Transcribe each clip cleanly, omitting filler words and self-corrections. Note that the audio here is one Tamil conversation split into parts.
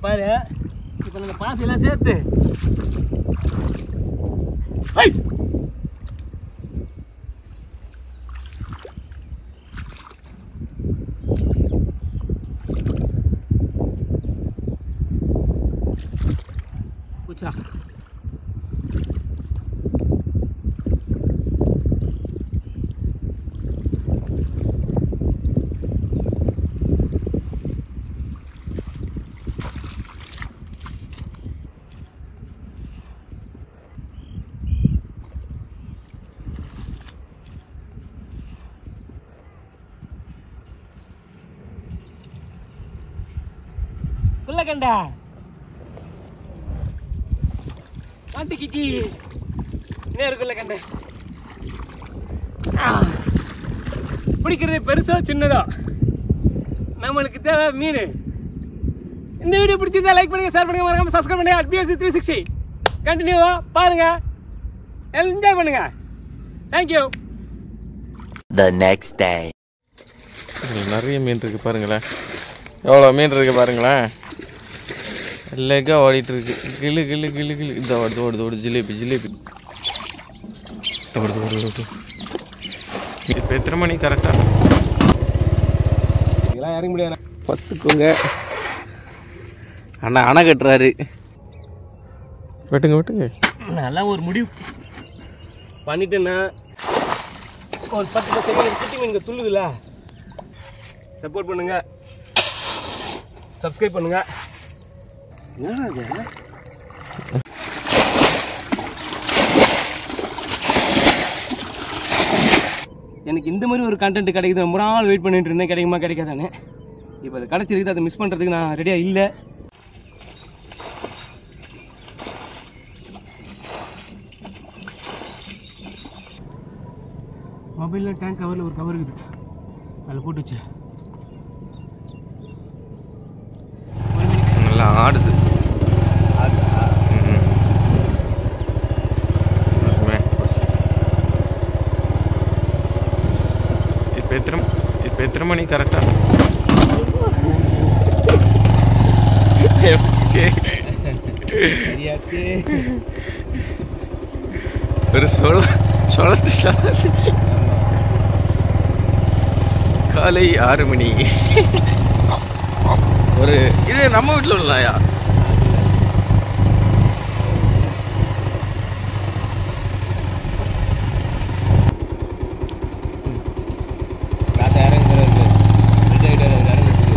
பாரு. இப்போ அந்த பாசையெல்லாம் சேர்த்து பூச்சா கண்டா மாட்டிக்கிச்சி நேருக்குள்ள கண்ட பிடிக்கிறது பெருசோ சின்னதோ நம்மளுக்கு தேவை மீன். இந்த வீடியோ பிடிச்சிருந்தா லைக் பண்ணுங்க, ஷேர் பண்ணுங்க, மறக்காம சப்ஸ்கிரைப் பண்ணுங்க. BFC 360 கண்டினியூவா பாருங்க, என்ஜாய் பண்ணுங்க. தேங்க்யூ. The next day. நிறைய மீன் இருக்கு பாருங்களேன், எவ்வளோ மீன் இருக்கு பாருங்களேன். லெக்கா ஓடிட்டு இருக்கு. கிளு கிளு கிளு கிளு. இந்த ஓடுது ஓடுது ஓடு. ஜிலேபி ஜிலேபி ஓடுது ஓடுது ஓடுது. இப்போ எத்தனை மணி கரெக்டாக? இதெல்லாம் இறங்க முடியாது. பார்த்துக்கோங்க. அண்ணா அணை கட்டுறாரு. வெட்டுங்க வெட்டுங்க. நல்லா ஒரு முடிவு பண்ணிட்டேன்னா ஒரு 10 செகண்ட் குட்டி மீன் துள்ளுதுல. சப்போர்ட் பண்ணுங்க, சப்ஸ்கிரைப் பண்ணுங்க. எனக்கு இந்த மாதிரி ஒரு கண்டென்ட் கிடைக்குது. ரொம்ப நாள் வெயிட் பண்ணிட்டு இருந்தேன், கிடைக்குமா கிடைக்காதானே. இப்போ அது கிடச்சிருக்கு. அதை மிஸ் பண்ணுறதுக்கு நான் ரெடியாக இல்லை. மொபைலில் டேங்க் கவரில் ஒரு கவர் இருக்குது, அதில் போட்டு வச்சு நல்லா ஆடுது. இப்போ எத்தனை மணி கரெக்டாக? ஒரு சொல்லட்டு காலை 6 மணி. ஒரு இது நம்ம வீட்டில் உள்ளாயா?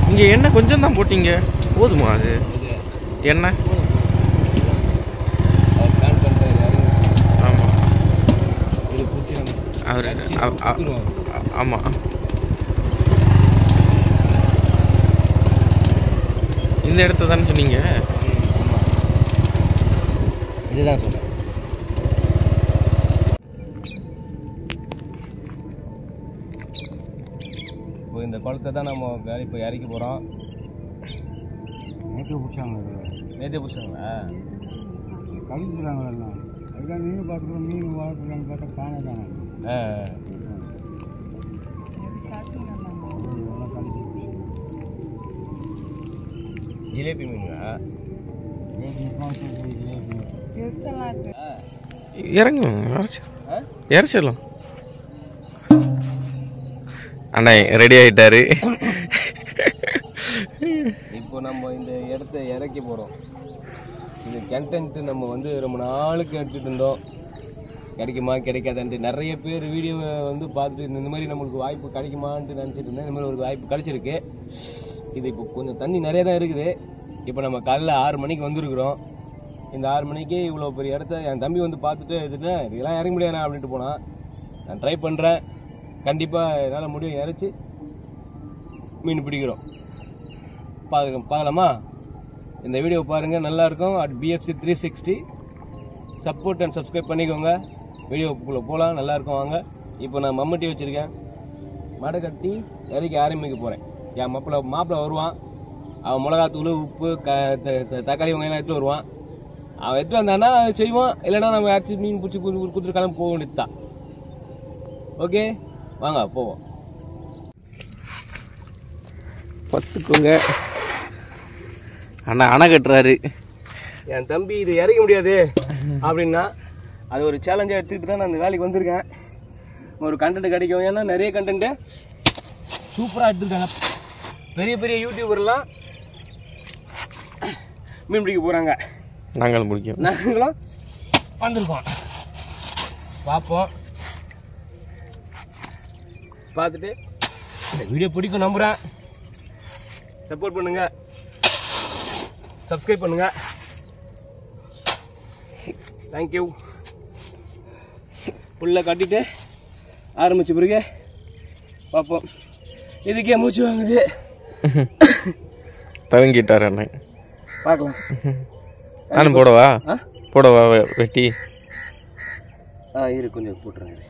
இங்கே எண்ணெய் கொஞ்சம் தான் போட்டீங்க, போதுமா அது எண்ணெய்? ஆமாம் அவர் ஆமாம். இந்த இடத்த தானே சொன்னீங்க? இதுதான் சொல்கிறேன். இப்போ இந்த குளத்தை தான் நம்ம இப்போ இறக்கி போகிறோம். நேற்று பிடிச்சாங்களா? கழிச்சுறாங்களா? அதுதான் மீன் பார்த்துக்கிறோம், மீன் வளர்க்குறான்னு பார்த்தா காணாதாங்க. ஜிலேபி மீனுங்களா? இறங்க இறச்சிடலாம். அண்ணா ரெடி ஆகிட்டாரு. இப்போ நம்ம இந்த இடத்த இறக்கி போகிறோம். இது கண்டென்ட்டு நம்ம வந்து ரொம்ப நாளுக்கு எடுத்துகிட்டு இருந்தோம். கிடைக்குமா கிடைக்காதான்ட்டு நிறைய பேர் வீடியோவை வந்து பார்த்துட்டு இந்த மாதிரி நம்மளுக்கு வாய்ப்பு கிடைக்குமான்ட்டு நினச்சிட்டு இருந்தேன். இந்த மாதிரி ஒரு வாய்ப்பு கிடச்சிருக்கு. இது இப்போ கொஞ்சம் தண்ணி நிறைய தான் இருக்குது. இப்போ நம்ம காலைல 6 மணிக்கு வந்துருக்குறோம். இந்த 6 மணிக்கு இவ்வளோ பெரிய இடத்த என் தம்பி வந்து பார்த்துட்டு இதுன்னு இதெல்லாம் இறங்க முடியாதுண்ணா அப்படின்ட்டு போனான். நான் ட்ரை பண்ணுறேன், கண்டிப்பாக என்னால் முடியும். இறச்சி மீன் பிடிக்கிறோம். பார்க்கலாமா? இந்த வீடியோ பாருங்கள், நல்லாயிருக்கும். BFC 360 சப்போர்ட் அண்ட் சப்ஸ்கிரைப் பண்ணிக்கோங்க. வீடியோக்குள்ளே போகலாம், நல்லாயிருக்கும். வாங்க. இப்போ நான் மம்மட்டி வச்சுருக்கேன், மடை கட்டி இறக்கி ஆரம்பிக்க போகிறேன். என் மாப்பிள்ளை வருவான். அவன் மிளகாத்தூள், உப்பு, தக்காளி வெங்காயம் எடுத்துகிட்டு வருவான். அவன் எடுத்து வந்தான்னா செய்வான், இல்லைன்னா நம்ம அரிசி மீன் பிடிச்சி கொடுத்துட்டு கிளம்பி போக வேண்டியது தான். ஓகே, வாங்க போவோம். பார்த்துக்கோங்க. அணை கட்டுறாரு என் தம்பி இது இறக்க முடியாது அப்படின்னா அது ஒரு சேலஞ்சாக எடுத்துக்கிட்டு தான் நான் அந்த வேலைக்கு வந்திருக்கேன். ஒரு கண்டென்ட் கிடைக்கும். ஏன்னா நிறைய கண்டென்ட்டு சூப்பராக எடுத்துருக்காங்க. பெரிய பெரிய யூடியூபர்லாம் மீன் பிடிக்க போகிறாங்க. நாங்களும் வந்திருக்கோம். பார்ப்போம். பார்த்துட்டு இந்த வீடியோ பிடிக்கும் நம்புகிறேன். சப்போர்ட் பண்ணுங்கள், சப்ஸ்கிரைப் பண்ணுங்கள். தேங்க்யூ. புல்லை கட்டிட்டு ஆரம்பிச்ச பிறகு பார்ப்போம். இதுக்கே மூச்சு வாங்குது. தவங்கிட்டார் அண்ணன். பார்க்கலாம். நானும் போடவா வெட்டி? இரு கொஞ்சம் போட்டுருங்க.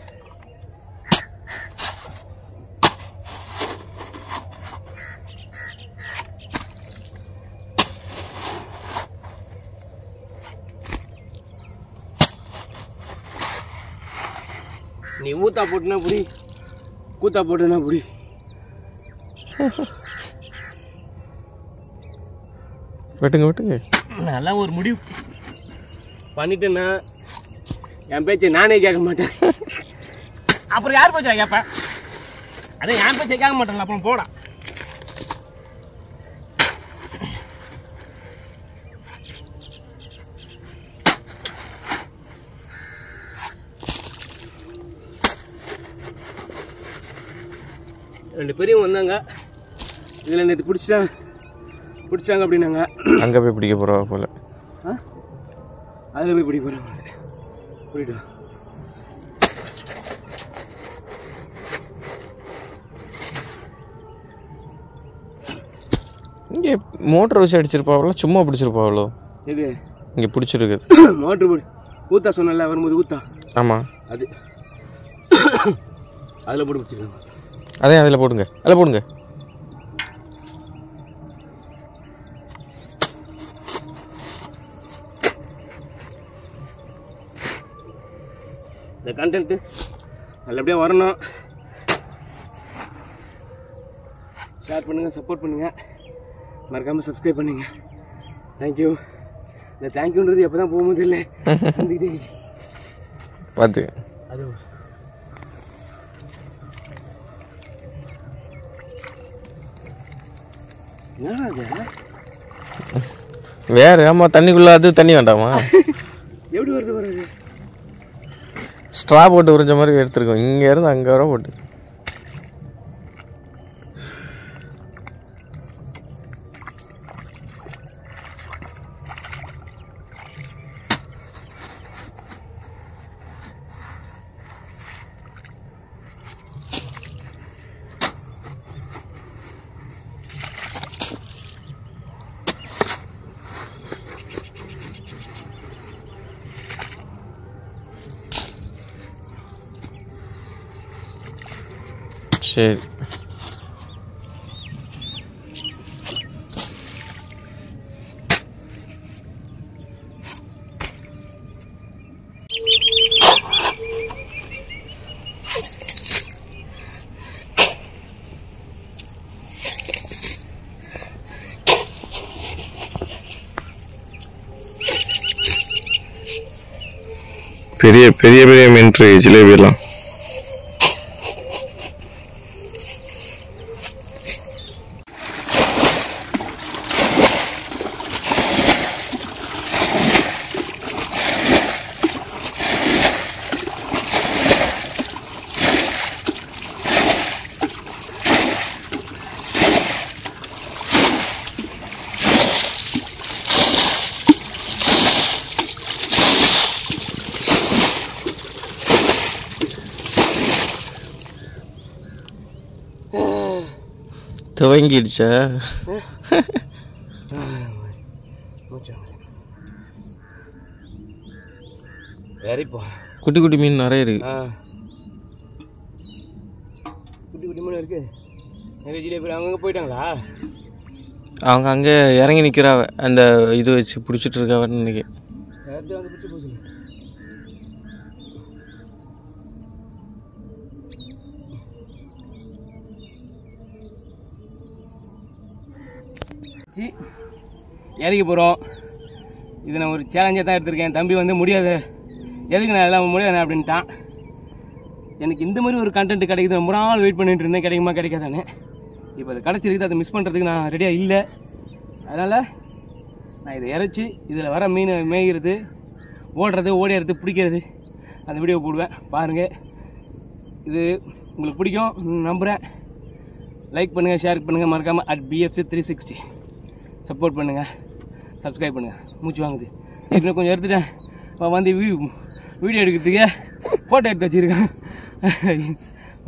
நீ ஊத்தா போட்டுனா புடி, கூத்தா போட்டுனா புடி. வெட்டுங்க. நல்லா ஒரு முடிவு பண்ணிட்டேன்னா என் பேச்சை நானே கேட்க மாட்டேன். அப்புறம் யார் பேச்சா கேட்பேன்? அதே என் பேச்சை கேட்க மாட்டேன். அப்புறம் போடா. ரெண்டு பேரையும் வந்தாங்க. இதில் நேற்று பிடிச்சாங்க அப்படின்னாங்க. அங்கே போய் பிடிக்க போகிறவா போல. அதில் போய் பிடிக்க போகிறாங்க. புரியுதா? இங்கே மோட்டர் வச்சு அடிச்சிருப்பாவளோ சும்மா பிடிச்சிருப்பாவளோ? எது இங்கே பிடிச்சிருக்கு மோட்ரு போடு. ஊத்தா சொன்னல வரும்போது ஊத்தா. ஆமாம், அது அதில் போட்டு பிடிச்சிருக்காங்க. அதே அதில் போடுங்க. இந்த கண்டென்ட்டு நல்லபடியாக வரணும். ஷேர் பண்ணுங்கள், சப்போர்ட் பண்ணுங்கள், மறக்காமல் சப்ஸ்கிரைப் பண்ணுங்கள். தேங்க்யூ. இந்த தேங்க்யூன்றது எப்போ தான் போகும்போது இல்லை பார்த்து அது வேறு. ஆமாம், தண்ணிக்குள்ளே அது தண்ணி வேண்டாமா? எப்படி வருது? ஸ்ட்ரா போட்டு உறிஞ்ச மாதிரி எடுத்துருக்கோம். இங்கேருந்து அங்கே வர போட்டு. சரி, பெரிய பெரிய பெரிய மீன் இருக்கு. ஜிலேபியெல்லாம் துவங்கிடுச்சா? குட்டி குட்டி மீன் நிறைய இருக்கு. குட்டி குட்டி மீன் இருக்கு. நிறைய ஜிலேபி. அவங்க போயிட்டாங்களா? அவங்க அங்கே இறங்கி நிற்கிறாவ. அந்த இது வச்சு பிடிச்சிட்டு இருக்காவன்னு நினைக்கிறேன். வந்து பிடிச்சி போச்சு. இறக்கி போகிறோம். இது நான் ஒரு சேலஞ்சாக தான் எடுத்திருக்கேன். தம்பி வந்து முடியாது, எதுக்கு நான் எல்லாம் முடியாது அப்படின்ட்டான். எனக்கு இந்த மாதிரி ஒரு கண்டென்ட் கிடைக்குது, ரொம்ப நாள் வெயிட் பண்ணிட்டு இருந்தேன், கிடைக்குமா கிடைக்காதானே. இப்போ அது கிடச்சிருக்குது, அதை மிஸ் பண்ணுறதுக்கு நான் ரெடியாக இல்லை. அதனால் நான் இதை இறச்சி இதில் வர மீன் மேய்கிறது, ஓடுறது, ஓடிறது, பிடிக்கிறது அந்த வீடியோ போடுவேன். பாருங்கள், இது உங்களுக்கு பிடிக்கும் நம்புகிறேன். லைக் பண்ணுங்கள், ஷேர் பண்ணுங்கள், மறக்காமல் @BFC360 சப்போர்ட் பண்ணுங்கள், சப்ஸ்கிரைப் பண்ணுங்கள். மூச்சு வாங்குது, இன்னும் கொஞ்சம் எடுத்துட்டேன். வந்து வீடியோ எடுக்கிறதுக்கு ஃபோட்டோ எடுத்து வச்சுருக்கேன்.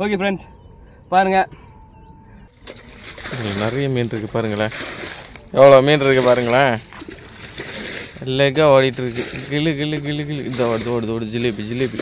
ஓகே ஃப்ரெண்ட்ஸ், பாருங்கள், நிறைய மீன் இருக்குது பாருங்களேன். எவ்வளோ மீன் இருக்குது பாருங்களேன். லெக்காக ஓடிட்டுருக்கு. கிளு கிளு கிளு கிளு இந்த ஓடுது ஓடுது ஓடு ஜிலேபி ஜிலேபி.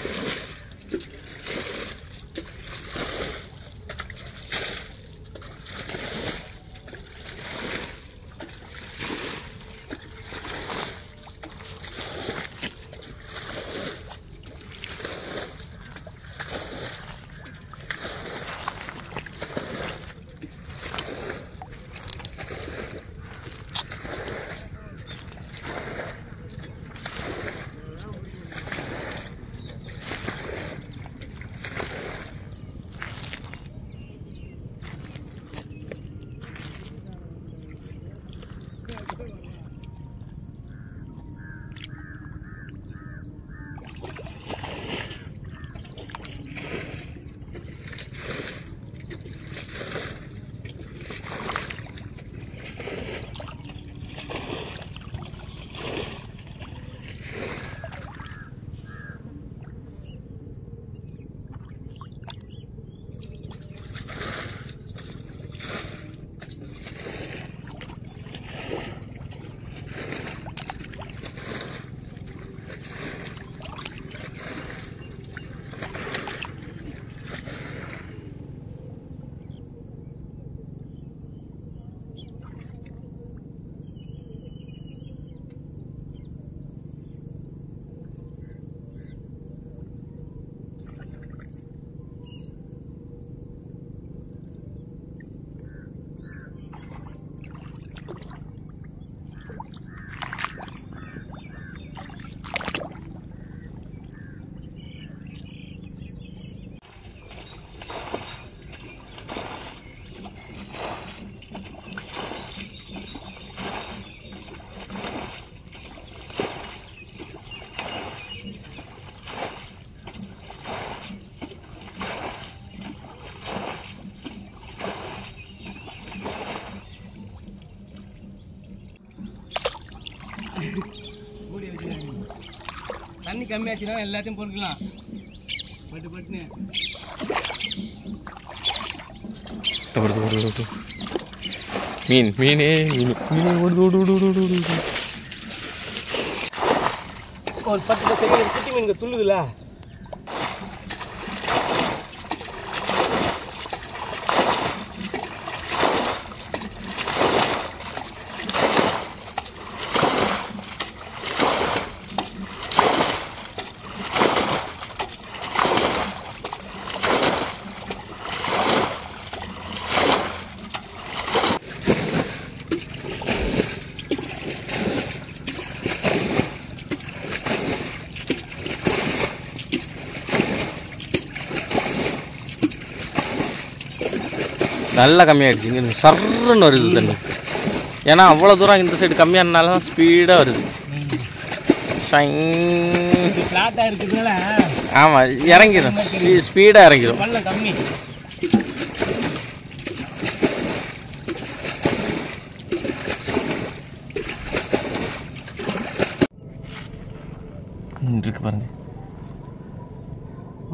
தண்ணி கம்மியாச்சுன்னா எல்லாத்தையும் பொறுக்கலாம். பட்டு பட்டுன்னு மீன் மீனே மீன் மீனே ஓடு ஓடு ஓடு ஓடு ஓடு. ஒரு 10 செகண்ட் குட்டி மீன் துள்ளுதுல. நல்லா கம்மியாகிடுச்சு. இங்கே சர்ன்னு வருது தண்ணி. ஏன்னா அவ்வளோ தூரம் இந்த சைடு கம்மியானாலும் ஸ்பீடாக வருது. ஃப்ளாட்டாக இருக்கிறதுனால ஆமாம், இறங்கிடும், ஸ்பீடாக இறங்கிடும். கம்மி இருக்கு பாருங்க.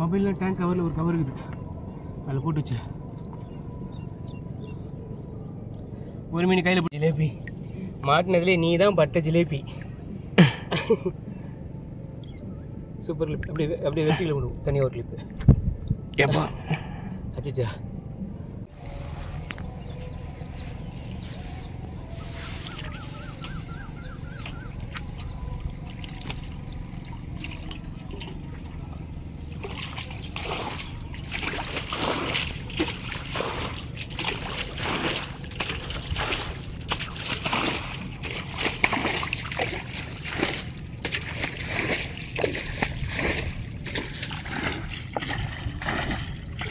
மொபைலில் டேங்க் கவரில் ஒரு கவர் இருக்குது, அதில் போட்டு வச்சு ஒரு மீன் கையில் போட்டு ஜிலேபி மாட்டினதுலேயே நீ தான் பட்ட ஜிலேபி. Super clip. அப்படியே வெட்டியில் விடுவோம் தனியாக ஒரு கிளிப்பு. ஏப்பா அச்சிச்சா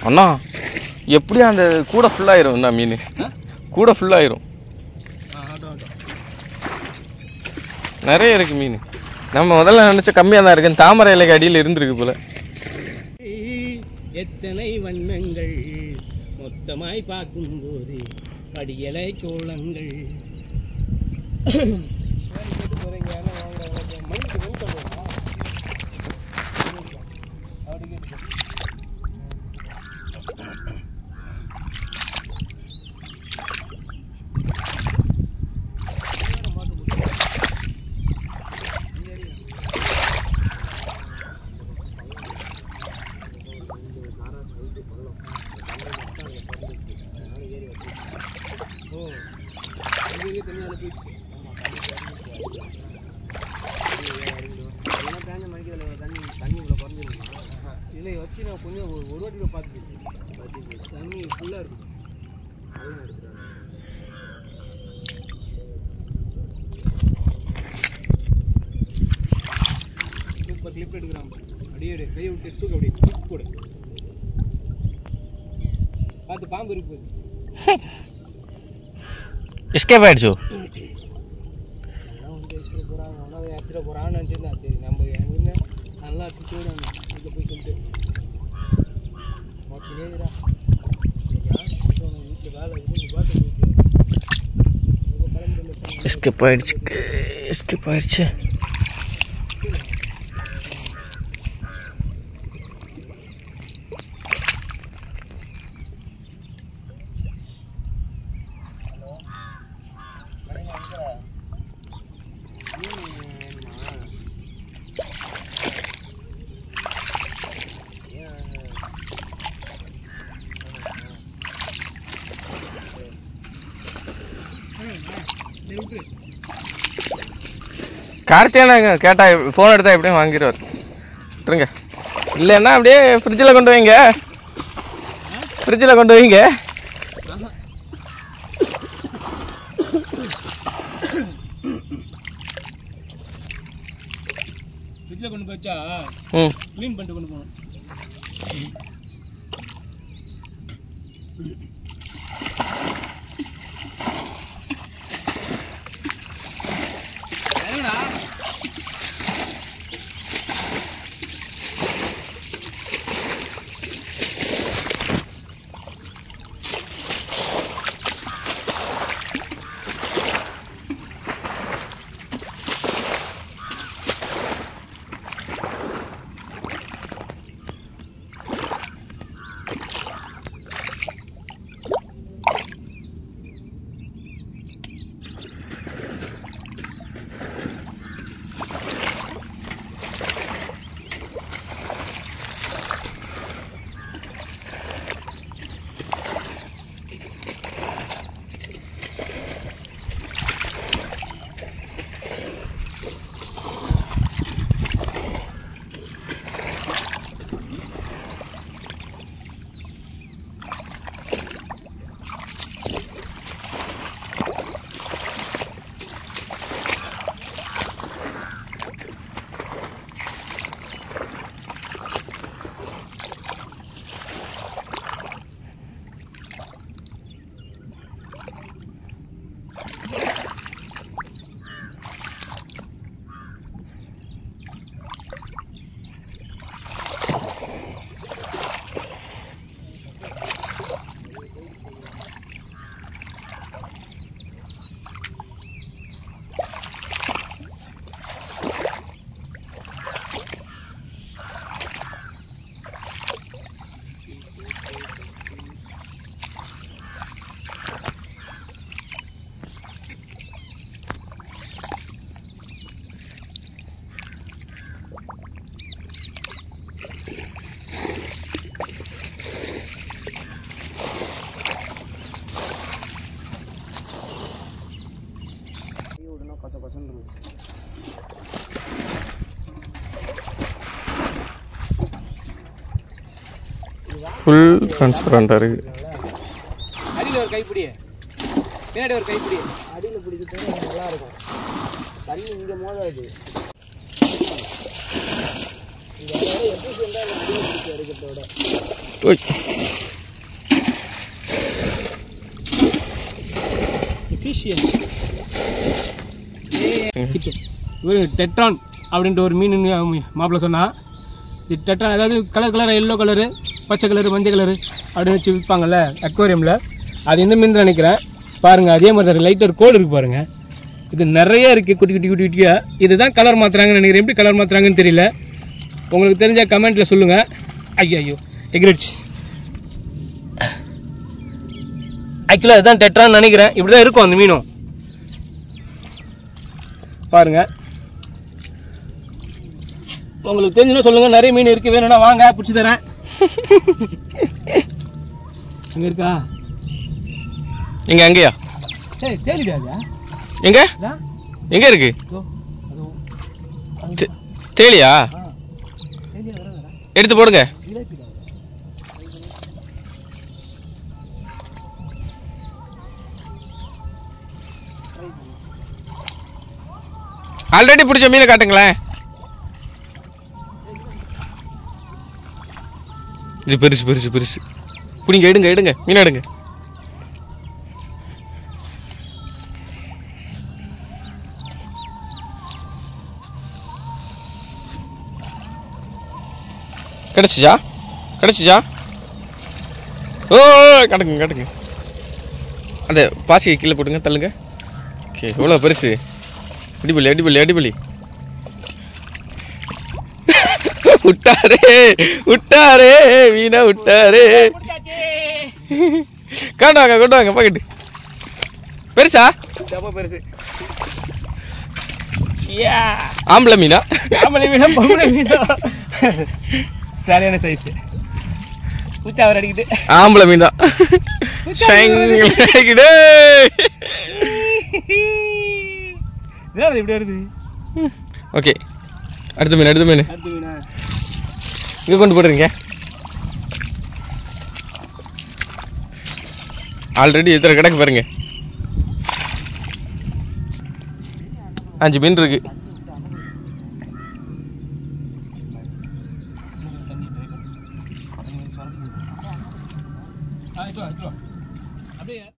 அண்ணா எப்படியும் அந்த கூட ஃபுல்லாயிரும் என்ன மீன் கூட ஃபுல்லாயிரும் நிறைய இருக்கு மீன் நம்ம முதல்ல நினச்ச கம்மியாக தான் இருக்கு தாமரை இலைக்கு அடியில் இருந்திருக்கு போல எத்தனை வண்ணங்கள் மொத்தமாய் பார்க்கும்போது படியலை கோலங்கள் இதில் வச்சு நான் கொஞ்சம் ஒரு வாட்டி பார்த்துட்டு தண்ணி ஃபுல்லாக இருக்குது சூப்பர் கிளிப் எடுக்கிறான் அப்படியே கையை விட்டு தூக்க அப்படியே கிளிப் கூட பார்த்து பாம்பு இருக்கு எஸ்கேப் ஆயிடுச்சு எடுத்துகிட்டு போகிறான்னு நினச்சிருந்தா சரி நம்ம எங்கே நல்லா தூக்கிட்டு இங்கே போய் சொல்லிட்டு ஓகேடா வீட்டில் வேலை இருக்குது பார்த்து எஸ்கேப் ஆயிடுச்சு எஸ்கேப் ஆயிடுச்சு கார்த்தியானாங்க கேட்டா ஃபோன் எடுத்தால் எப்படியும் வாங்கிடுவார் விட்டுருங்க இல்லைன்னா அப்படியே ஃப்ரிட்ஜில் கொண்டு வைங்க ஃப்ரிட்ஜில் கொண்டு வைங்க ஃப்ரிட்ஜில் கொண்டு போச்சா க்ளீன் பண்ணிட்டு கொண்டு போகணும் ஃபுல் ட்ரான்ஸ்பரண்டாக இருக்குது. அடியில் ஒரு கைப்பிடி, பின்னாடி ஒரு கைப்பிடி, அடியில் பிடிக்கிறது நல்லா இருக்கும். தண்ணி இங்கே மோதாது. இந்த எப்படி இருந்தால் அடியில் பிடிச்சி எடுக்கிறதோட டெட்ரான் அப்படின்ட்டு ஒரு மீன் மாப்பிள்ள சொன்னா. இது டெட்ரான், அதாவது கலர் எல்லோ கலரு, பச்சை கலரு, மஞ்சள் கலரு அப்படின்னு வச்சு விற்பாங்கல்ல அக்வேரியமில். அது இந்த மீன் நினைக்கிறேன். பாருங்கள், அதே மாதிரி தான் லைட்டாக ஒரு கோடு இருக்குது பாருங்கள். இது நிறைய இருக்குது குட்டி குட்டி குட்டி குட்டியாக. இதுதான் கலர் மாற்றுறாங்கன்னு நினைக்கிறேன். எப்படி கலர் மாற்றுறாங்கன்னு தெரியல. உங்களுக்கு தெரிஞ்ச கமெண்ட்டில் சொல்லுங்கள். ஐயோ எக்ரிட்ஸ். ஆக்சுவலாக இதுதான் டெட்ரான்னு நினைக்கிறேன். இப்படி தான் இருக்கும் அந்த மீனும். பாருங்கள், உங்களுக்கு தெரிஞ்சுன்னா சொல்லுங்கள். நிறைய மீன் இருக்குது, வேணும்னா வாங்க பிடிச்சி தரேன். அங்கே இருக்கா? எங்க அங்கேயா? தேலிடாதா? எங்க எங்க இருக்கு தேலியா? எடுத்து போடுங்க. ஆல்ரெடி பிடிச்ச மீனை காட்டுங்களேன். இது பெருசு பெருசு பெருசு. பிடிங்க, எடுங்க எடுங்க, மீன் எடுங்க. கிடச்சிச்சா? கிடச்சிச்சா? ஓ, காட்டுங்க காட்டுங்க. அந்த பாசியை கீழே போட்டுங்க, தள்ளுங்க. ஓகே, எவ்வளோ பெருசு. அடிப்பலி அடிப்பலி அடிப்பலி. விட்டாரே விட்டாரே, மீனா விட்டாரே. கொண்டு வாங்க பாக்கெட்டு. பெருசா? பெருசு. ஆம்பளை மீனா? ஆம்பளை மீனா பொம்பளை மீனா? சரியான சைஸ். ஊச்சா அவர் அடிக்கிட்டு. ஆம்பளை மீன் தான். இப்படி வருது. ஓகே, அடுத்த மீன் அடுத்த மீன். அடுத்த மீனா இங்கே கொண்டு போடுறீங்க. ஆல்ரெடி எத்தனை கிடக்கு பாருங்க. 5 மீன் இருக்கு.